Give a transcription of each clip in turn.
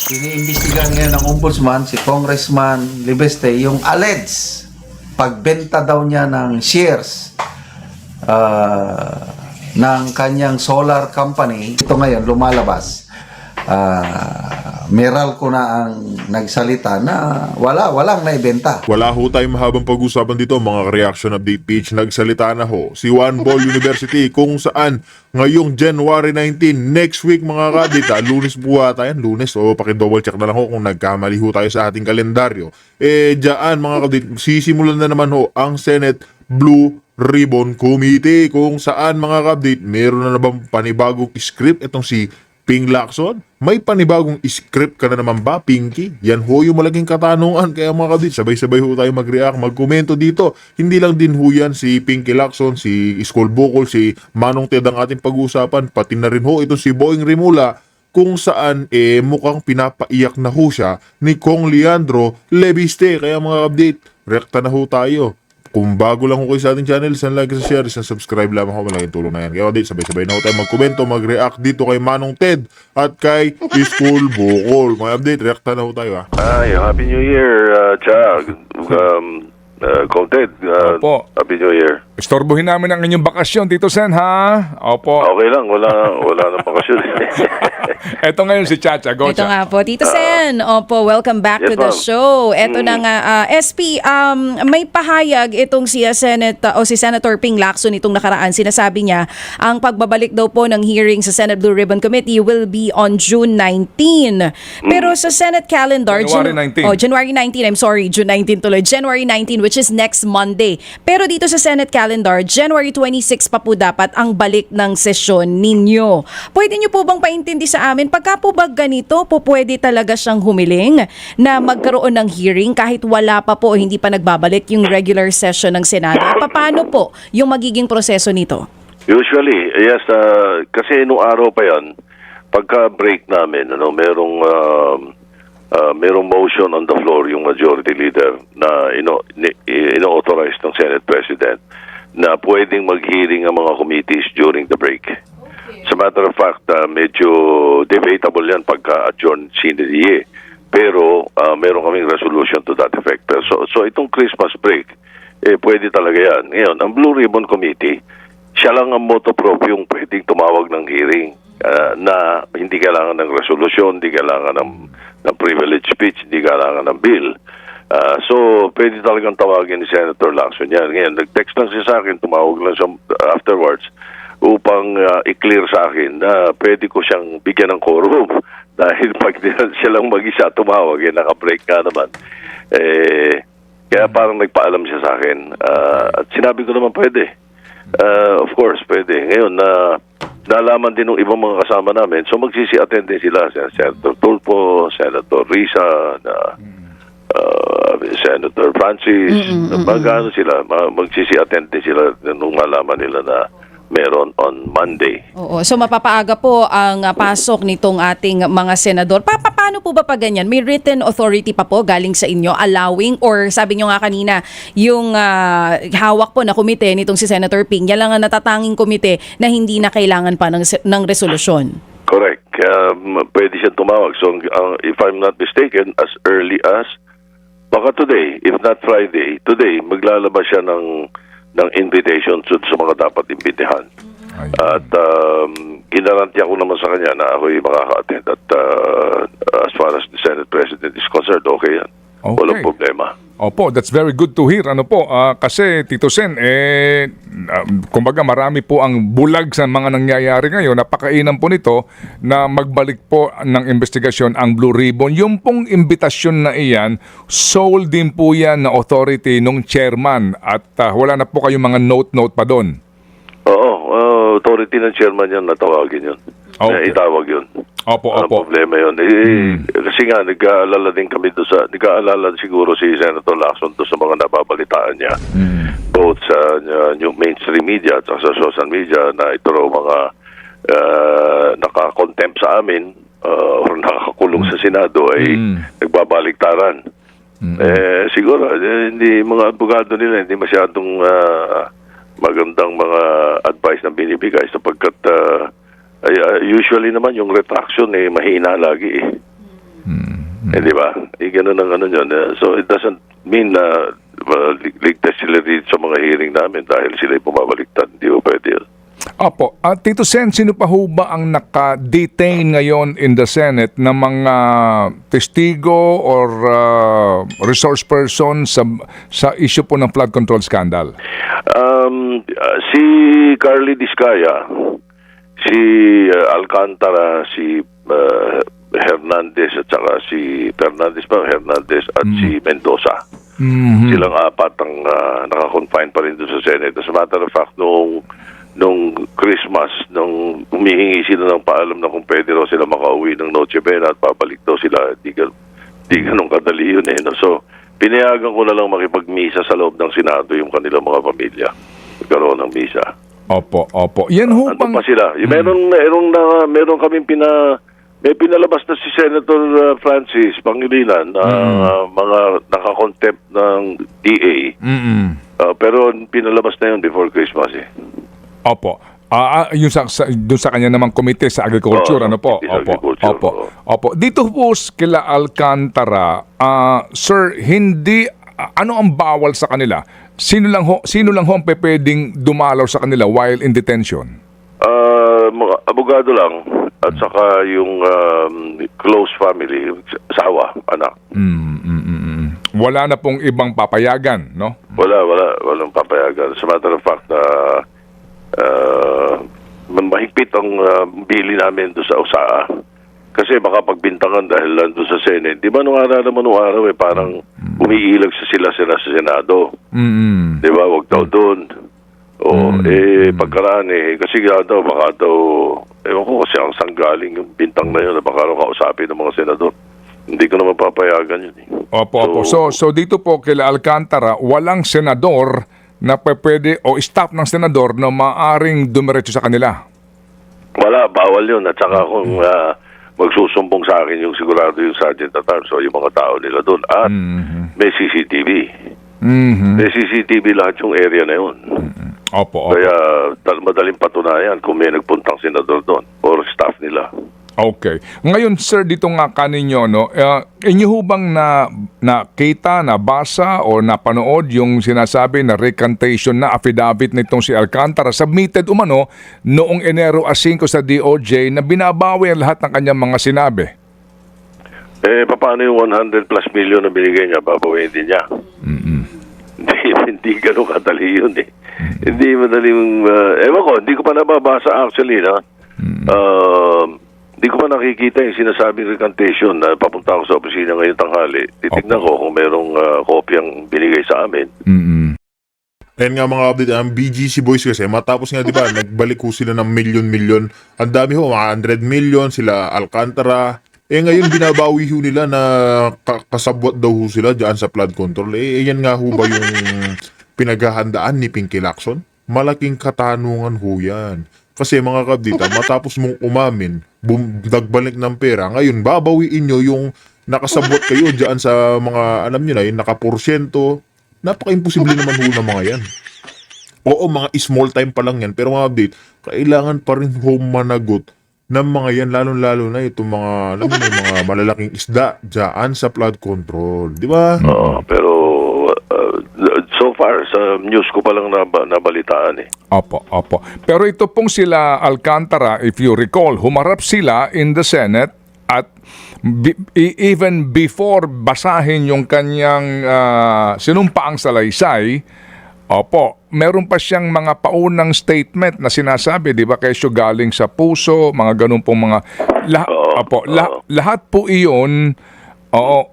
Iniimbestigahan ngayon ng ombudsman, si Congressman Libeste, yung alleged pagbenta daw niya ng shares ng kanyang solar company. Ito ngayon lumalabas. Meralco na ang nagsalita na walang naibenta. Wala ho tayong mahabang pag-usapan dito mga reaction update page. Nagsalita na ho si Juan Bol University kung saan ngayong January 19, next week mga kadita, lunes po ata yan, lunes, o pakidouble check na lang ho kung nagkamali ho tayo sa ating kalendaryo. Dyan mga kadita, sisimulan na naman ho ang Senate Blue Ribbon Committee kung saan mga kadita, meron na bang panibagong script itong si Ping Lacson? May panibagong script ka na naman ba, Pinky? Yan ho yung malaking katanungan. Kaya mga kabit, sabay-sabay ho tayo mag-react, mag-komento dito. Hindi lang din ho yan si Pinky Lacson, si Iskol Bocol, si Manong Ted ang ating pag-uusapan. Pati na rin ho ito si Boying Rimula kung saan mukhang pinapaiyak na ho siya ni Kong Leandro Lebiste. Kaya mga update, rekta na ho tayo. Kung bago lang ho kayo sa ating channel, isang like, isang share, isang subscribe lamang ho, malaking tulong na yan. Kaya update, sabay-sabay na ho tayo mag-komento, mag-react dito kay Manong Ted at kay Iskol Bocol. Mga update, reacta na ho tayo ha. Ay, Happy New Year, Chag. Kong Ted, Opo. Happy New Year. Istorbohin namin ang inyong bakasyon, Tito Sen, ha? Opo. Okay lang, wala nang bakasyon. Eto ngayon si Chacha. Go, Ito Cha. nga po, Tito Sen. Opo, welcome back Yes, to the ma'am. show. Ito na nga, SP, may pahayag itong si si Senator Ping Lacson itong nakaraan. Sinasabi niya, ang pagbabalik daw po ng hearing sa Senate Blue Ribbon Committee will be on June 19. Pero sa Senate calendar, January 19. January 19, I'm sorry, June 19 tuloy. January 19, which is next Monday. Pero dito sa Senate calendar, January 26 pa po dapat ang balik ng sesyon ninyo. Pwede niyo po bang paintindi sa amin, pagka po ba ganito, po pwede talaga siyang humiling na magkaroon ng hearing kahit wala pa po, hindi pa nagbabalik yung regular session ng Senado? At paano po yung magiging proseso nito? Usually, yes, kasi nung araw pa yan, pagka-break namin, merong motion on the floor yung majority leader na ino-authorize ng Senate President na pwedeng mag-hearing ang mga committees during the break. As a matter of fact, medyo debatable yan pagka-adjourn sine die. Pero meron kaming resolution to that effect. So itong Christmas break, pwede talaga yan. Ngayon, ang Blue Ribbon Committee, siya lang ang motu proprio yung pwedeng tumawag ng hearing na hindi kailangan ng resolution, hindi kailangan ng privilege speech, hindi kailangan ng bill. So, pwede talagang tawagin ni Senator Lacson yan. Ngayon, nag-text lang siya sa akin, tumawag lang siya afterwards upang i-clear sa akin na pwede ko siyang bigyan ng quorum dahil pag siya lang mag-isa tumawag, naka-break nga naman. Kaya parang nagpaalam siya sa akin. At sinabi ko naman pwede. Of course, pwede. Ngayon, nalaman din ng ibang mga kasama namin, so magsisi-attend din sila. Senator Tulfo, Senator Risa, Senator Francis, magano sila, magsisi-attend din sila nung malaman nila na meron on Monday. Oo, so mapapaaga po ang pasok nitong ating mga senador. Paano po ba pag ganyan? May written authority pa po galing sa inyo allowing, or sabi nyo nga kanina, yung hawak po na komite nitong si Senator Ping, yan lang ang natatanging komite na hindi na kailangan pa ng resolusyon. Correct. Pwede siyang tumawag. So, if I'm not mistaken, as early as baka today, if not Friday, today, maglalabas siya ng invitation sa mga dapat imbitahan. At ginarantiya ko naman sa kanya na ako'y makaka-attend. At as far as the Senate President is concerned, okay yan. Okay. Walang problema. Opo, that's very good to hear. Ano po, kasi Tito Sen, kumbaga marami po ang bulag sa mga nangyayari ngayon. Napakainan po nito na magbalik po ng investigasyon ang Blue Ribbon. Yung pong imbitasyon na iyan, sole din po yan na authority nung chairman at wala na po kayong mga note pa doon. Oo, authority ng chairman yan, natawagin yun. Okay. Itawag yun. Opo, Walang opo. problema yun. Kasi nga, nag-aalala din kami nag-aalala siguro si Senator Lacson doon sa mga nababalitaan niya. Both sa mainstream media at sa social media na ito raw mga naka-contempt sa amin or nakakulong sa Senado ay nagbabaliktaran. Siguro, hindi mga abogado nila, hindi masyadong magandang mga advice na binibigay sapagkat usually naman yung retraction mahina lagi . Di ba? Ganun ang ano yun. So it doesn't mean na ligtas sila dito sa mga hearing namin dahil sila'y bumabaliktad. Hindi ko pwede yun. Opo. Tito Sen, sino pa ho ba ang naka-detain ngayon in the Senate na mga testigo or resource person sa issue po ng flood control scandal? Si Carly Discaya, si Alcantara, si Hernandez at saka si Hernandez at si Mendoza. Silang apat ang naka-confine pa rin doon sa Senate. As a matter of fact, nung Christmas, nung humihingi sila ng paalam na kung pwede raw sila makauwi ng Noche Buena at babalik daw sila, di ganun kadali yun eh. No? So, pinayagan ko na lang makipag-misa sa loob ng Senado yung kanilang mga pamilya. Magkaroon ng misa. Opo. Yan ho Ano bang... pa sila? Meron kaming may pinalabas na si Senator Francis Pangilinan na mga nakakontempt ng DA. Pero pinalabas na yun before Christmas eh. Opo. Yung doon sa kanya namang komite sa agriculture, ano po? sa agriculture, Opo. Dito po kila Alcantara, sir, hindi ano ang bawal sa kanila? Sino lang ho ang pwedeng dumalaw sa kanila while in detention? Mga abogado lang at saka yung close family, asawa, anak. Wala na pong ibang papayagan, no? Walang papayagan. As a matter of fact, mahigpit ang bili namin doon sa USAA. Kasi baka pagbintangan dahil lang doon sa Senate. Di ba nung araw parang umiilag sila sa Senado. Di ba? Huwag daw doon. Pagkaraan kasi daw, baka daw, ewan ko kasi ang sanggaling yung bintang na yun, baka raw kausapin ng mga senador. Hindi ko naman papayagan yun. Opo. So dito po kila Alcantara, walang senador na pwede o staff ng senador na maaring dumiretso sa kanila. Wala, bawal yun. At saka kung magsusumbong sa akin yung sigurado yung Sergeant at Arms o yung mga tao nila doon. At may CCTV. May CCTV lahat yung area na yun. Opo. Kaya madaling patunayan kung may nagpuntang senador doon or staff nila. Okay. Ngayon, sir, dito nga kaninyo, no, inyo ho bang nakita, nabasa, o napanood yung sinasabi na recantation na affidavit nitong si Alcantara submitted umano noong Enero 5 sa DOJ na binabawi ang lahat ng kanyang mga sinabi? Paano yung 100 plus million na binigay niya, babawiin din niya? Hindi ganun kadali yun eh. Hindi madaling, ewan ko, hindi ko pa nababasa actually, na hindi ko pa nakikita yung sinasabing recantation na papunta ako sa opisina ngayon tanghali. Titignan ko kung merong kopyang binigay sa amin. Ayan nga mga update, ang BGC Boys kasi, matapos nga diba, nagbalik ho sila ng milyon-milyon. Ang dami ho, mga 100 million, sila Alcantara. Ngayon binabawi ho nila na kasabwat daw ho sila dyan sa flood control. Yan nga ho ba yung pinaghahandaan ni Pinky Lacson? Malaking katanungan ho yan. Kasi mga kabdita, matapos mong umamin, nagbalik ng pera, ngayon babawiin nyo yung nakasabot kayo dyan sa mga, alam nyo na, yung nakaporsyento. Napaka-imposible naman ho ng mga yan. Oo, mga small time pa lang yan, pero mga update, kailangan pa rin ho managot ng mga yan, lalo-lalo na itong mga, alam mo na, yung mga malalaking isda dyan sa flood control. Di ba? Pero so far, sa news ko pa lang nabalitaan eh. Opo. Pero ito pong sila Alcantara, if you recall, humarap sila in the Senate at even before basahin yung kanyang sinumpaang salaysay, meron pa siyang mga paunang statement na sinasabi, di ba, kesyo galing sa puso, mga ganun pong mga lahat po iyon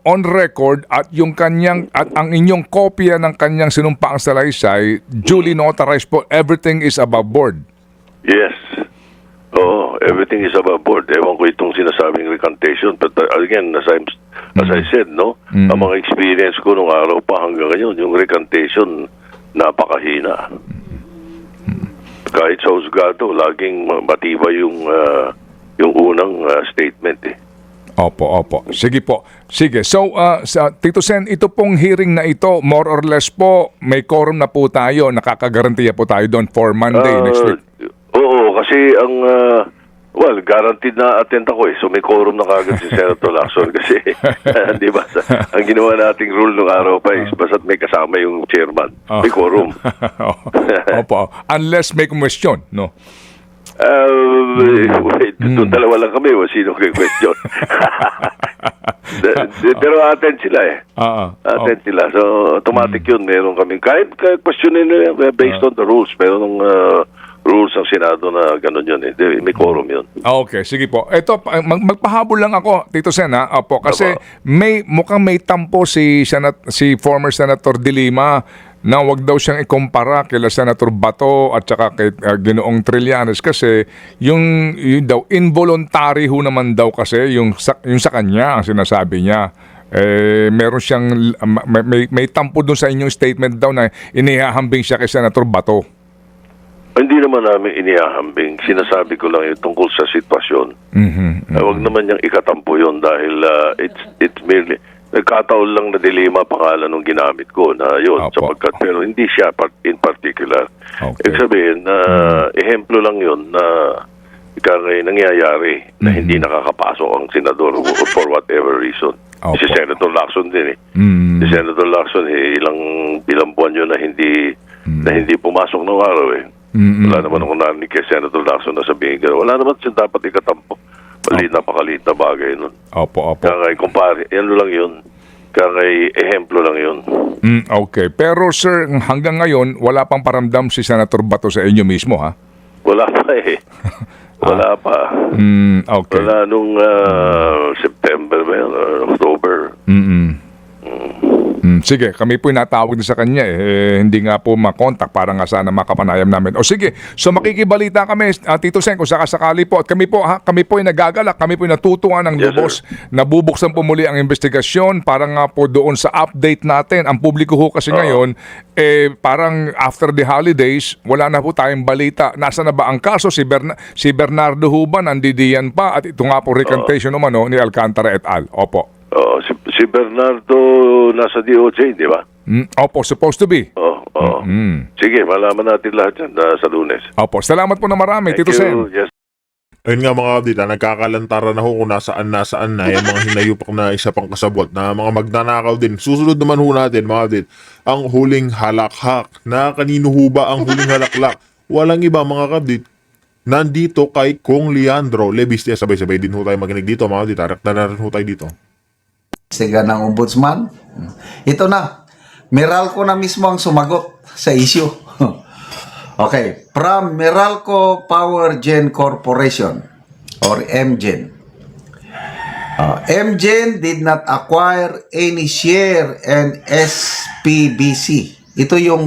on record at yung kanyang at ang inyong kopya ng kanyang sinumpaang salaysay duly notarized po. Everything is above board. Yes. Everything is above board. Ewan ko itong sinasabing recantation. But again, as I said, no, ang mga experience ko nung araw pa hanggang ngayon, yung recantation, napakahina. Kahit sa husgado, laging matibay yung unang statement eh. Opo. Sige po. Sige. So, Tito Sen, ito pong hearing na ito, more or less po, may quorum na po tayo. Nakakagarantiya po tayo doon for Monday next week. Oo, kasi ang Well, guaranteed na attend ako So may quorum na kagad si Senator Lacson kasi di ba ang ginawa nating rule nung araw pa is basta't may kasama yung chairman. May quorum. Opo. Unless may question, no? Wait, doon dalawa lang kami. Sino kay question? Pero attend sila Attend sila. So, automatic yun. Meron kami. Kahit questionin nila based on the rules. Meron rules ng Senado na gano'n yun. May quorum yun. Okay, sige po. Ito, magpahabol lang ako, Tito Sen, ha? Opo, kasi mukhang may tampo si former Senator De Lima na wag daw siyang ikumpara kila Senator Bato at saka kay Ginoong Trillanes kasi yung daw involuntary ho naman daw kasi yung sa kanya ang sinasabi niya. Meron siyang may tampo dun sa inyong statement daw na inihahambing siya kay Senator Bato. Hindi naman namin inihahambing. Sinasabi ko lang yung tungkol sa sitwasyon. Huwag naman niyang ikatampo yun dahil it's merely nagkataon lang na dilema pangalan nung ginamit ko na yun sapagkat pero hindi siya in particular. Ibig sabihin na ehemplo lang yun na nangyayari na hindi nakakapasok ang senador for whatever reason. Si Senator Lacson din Si Senator Lacson ilang buwan yun na hindi pumasok ng araw Wala naman ako narinig kay Senator Lacson na sabihin gano'n. Wala naman siya dapat ikatampo. Napakaliit na bagay nun. Opo. Kaya kumpare, yan lang yun. Kaya ehemplo lang yun. Okay. Pero sir, hanggang ngayon, wala pang paramdam si Senator Bato sa inyo mismo, ha? Wala pa Wala pa. Okay. Wala nung September ba yun, October. Sige, kami po natawag din sa kanya hindi nga po makontak para nga sana makapanayam namin. O sige, so makikibalita kami Tito Sen kung sakasakali po at kami po ay nagagalak, kami po ay natutuwa ng lubos na bubuksan po muli ang investigasyon para nga po doon sa update natin. Ang publiko ho kasi ngayon parang after the holidays, wala na po tayong balita. Nasa na ba ang kaso? Si Bernardo ho ba nandidiyan pa at ito nga po recantation umano ni Alcantara et al. Opo. Si Bernardo nasa DOJ, di ba? Opo, supposed to be. Sige, malaman natin lahat yan sa Lunes. Opo, salamat po na marami, Tito Sen. Yes. Ayun nga mga kabdita, nagkakalantaran na ho kung nasaan na yung mga hinayupak na isa pang kasabot na mga magnanakaw din. Susunod naman ho natin mga kabdit, ang huling halakhak. Na kanino ho ba ang huling halaklak? Walang iba mga kabdit. Nandito kay Kong Leandro Lebistia. Sabay-sabay din ho tayo makinig dito mga kabdit. Tarak na rin ho tayo dito. Siga ng ombudsman. Ito na. Meralco na mismo ang sumagot sa issue. Okay. From Meralco Power Gen Corporation or MGen. MGen did not acquire any share in SPBC. Ito yung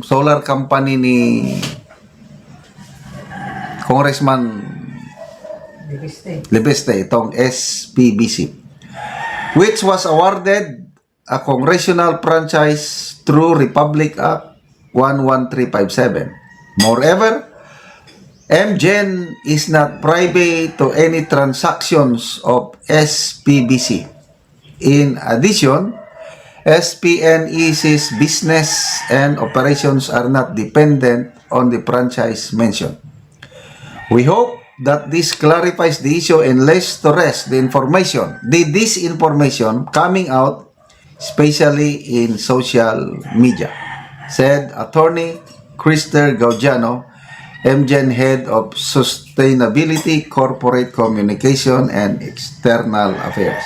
solar company ni Congressman Libeste. Itong SPBC. Which was awarded a congressional franchise through Republic Act 11357. Moreover, MGen is not privy to any transactions of SPBC. In addition, SPNEC's business and operations are not dependent on the franchise mentioned. We hope that this clarifies the issue and lays to rest the disinformation coming out, especially in social media, said Attorney Krister Gaudiano, MGen Head of Sustainability, Corporate Communication, and External Affairs.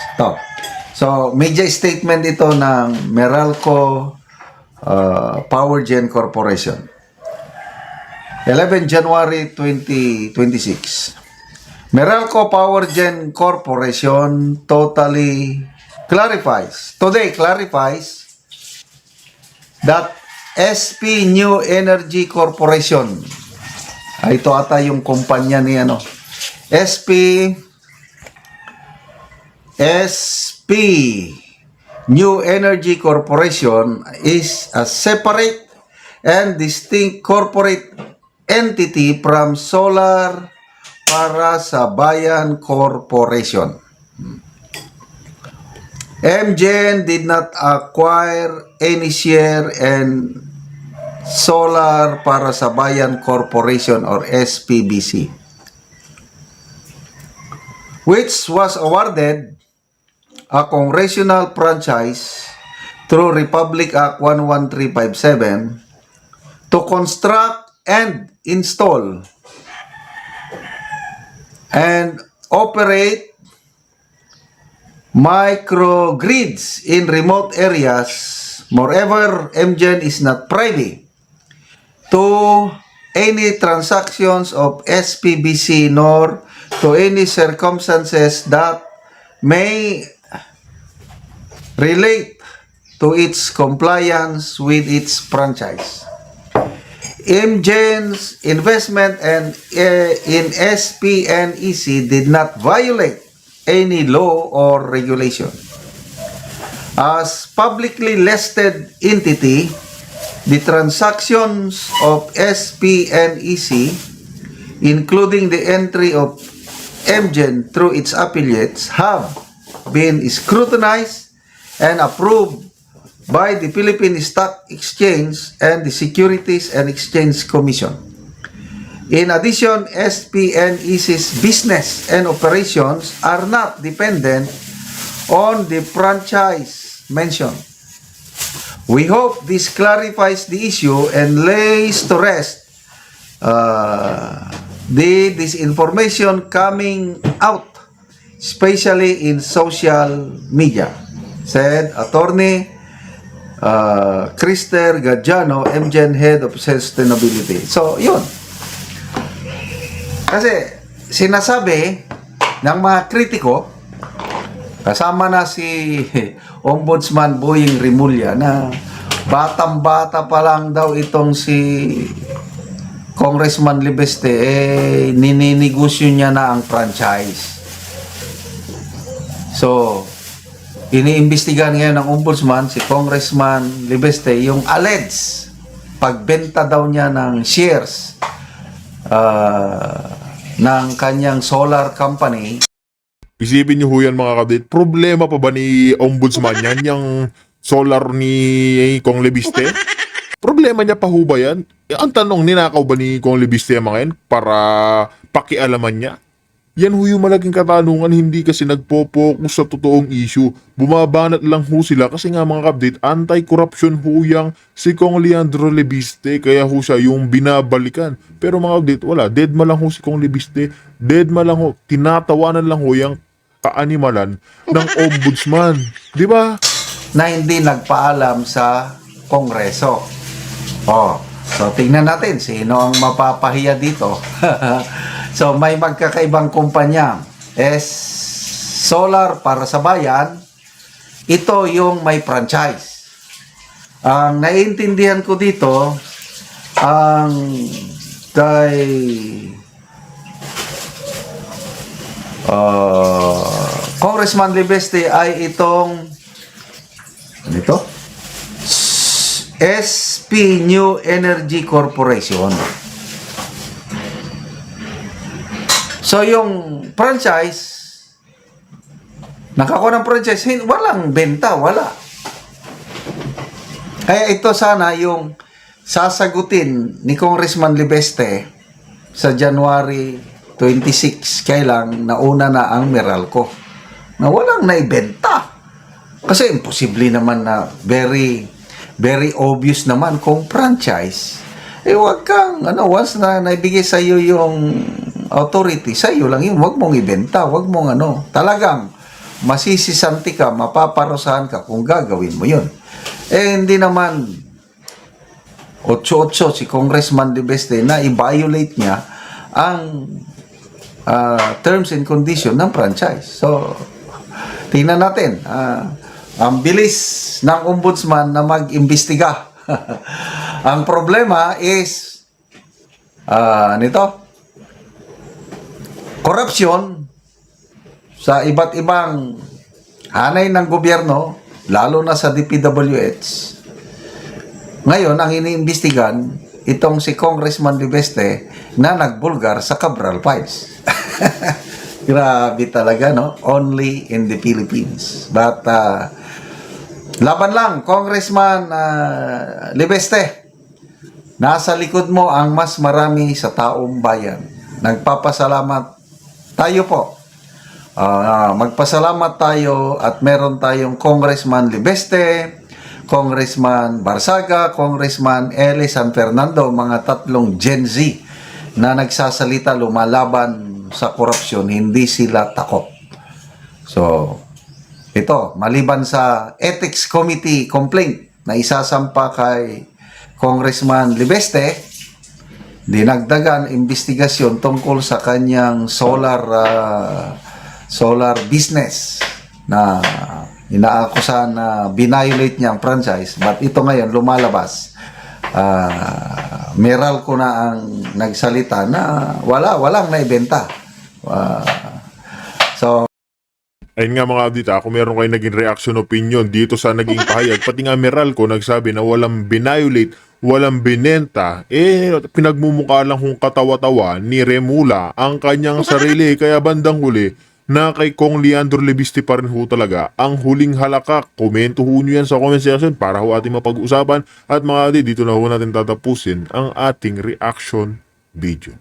So, media statement ito ng Meralco Power Gen Corporation. 11 January 2026. Meralco Power Gen Corporation today clarifies that SP New Energy Corporation, ito ata yung kumpanya ni SP New Energy Corporation is a separate and distinct corporate entity from Solar para sa Bayan Corporation. MGen did not acquire any share in Solar para sa Bayan Corporation or SPBC. which was awarded a congressional franchise through Republic Act 11357 to construct and install and operate microgrids in remote areas. Moreover, MGen is not privy to any transactions of SPBC nor to any circumstances that may relate to its compliance with its franchise. MGen's investment and in SPNEC did not violate any law or regulation. As publicly listed entity, the transactions of SPNEC, including the entry of MGen through its affiliates, have been scrutinized and approved by the Philippine Stock Exchange and the Securities and Exchange Commission. In addition, SPNEC's business and operations are not dependent on the franchise mentioned. We hope this clarifies the issue and lays to rest the disinformation coming out, especially in social media, said Attorney Crister Gadiano, MGen Head of Sustainability. So, yun. Kasi, sinasabi ng mga kritiko, kasama na si Ombudsman Boying Rimulya, na batang-bata pa lang daw itong si Congressman Libeste, nininegosyo niya na ang franchise. So, iniimbestigahan ngayon ng Ombudsman si Congressman Libeste yung alleged pagbenta daw niya ng shares ng kanyang solar company. Isipin niyo ho yan mga kabit, problema pa ba ni Ombudsman yan, yung solar ni Kong Lebiste? Problema niya pa ho ba yan? Ang tanong, ninakaw ba ni Kong Lebiste mga yan para pakialaman niya? Yan ho yung malaking katanungan, hindi kasi nagpo-focus sa totoong issue. Bumabanat lang ho sila kasi nga mga kabit, anti-corruption ho yang si Kong Leandro Lebiste, kaya ho siya yung binabalikan. Pero mga kabit, wala, deadma lang ho si Kong Lebiste, deadma lang ho, tinatawanan lang ho yung kaanimalan ng Ombudsman. Di ba? Na hindi nagpaalam sa Kongreso. Oh, so tingnan natin sino ang mapapahiya dito. So may magkakaibang kumpanya. Solar para sa bayan, ito yung may franchise. Ang naiintindihan ko dito, ang kay Congressman Libeste ay itong SP New Energy Corporation. So yung franchise, nakakuha ng franchise, walang benta, wala. Kaya ito sana yung sasagutin ni Congressman Libeste sa January 26, kailang nauna na ang Meralco na walang naibenta. Kasi imposible naman na very obvious naman kung franchise. Wag kang, once na naibigay sa iyo yung authority, sa iyo lang yun, wag mong ibenta, wag mong talagang masisisanti ka, mapaparusahan ka kung gagawin mo yun. Hindi naman 8-8 si Congressman Libeste na i-violate niya ang terms and condition ng franchise. So, tingnan natin. Ang bilis ng ombudsman na mag-imbestiga. Ang problema is corruption sa iba't ibang hanay ng gobyerno, lalo na sa DPWH. Ngayon, ang iniimbestigan, itong si Congressman Libeste na nagbulgar sa Cabral Files. Grabe talaga, no? Only in the Philippines. But, laban lang, Congressman Libeste. Nasa likod mo ang mas marami sa taong bayan. Nagpapasalamat tayo po. magpasalamat tayo at meron tayong Congressman Libeste, Congressman Barsaga, Congressman Eli San Fernando, mga tatlong Gen Z na nagsasalita lumalaban sa korupsyon, hindi sila takot. So, ito, maliban sa Ethics Committee complaint na isasampa kay Congressman Libeste, dinagdagan investigasyon tungkol sa kanyang solar business na inaakusahan na binayolate niya ang franchise. But ito ngayon lumalabas. Meralco na ang nagsalita na walang naibenta. So Ayun nga mga abdita, kung meron kayo naging reaction opinion dito sa naging pahayag, pati nga Meralco nagsabi na walang binayolate, walang binenta, pinagmumukha lang kung katawa-tawa ni Remula ang kanyang sarili. Kaya bandang huli, na kay Kong Leandro Libiste pa rin ho talaga ang huling halakak. Komento ho nyo yan sa comment section para ho ating mapag-usapan. At mga abdi, dito na ho natin tatapusin ang ating reaction video.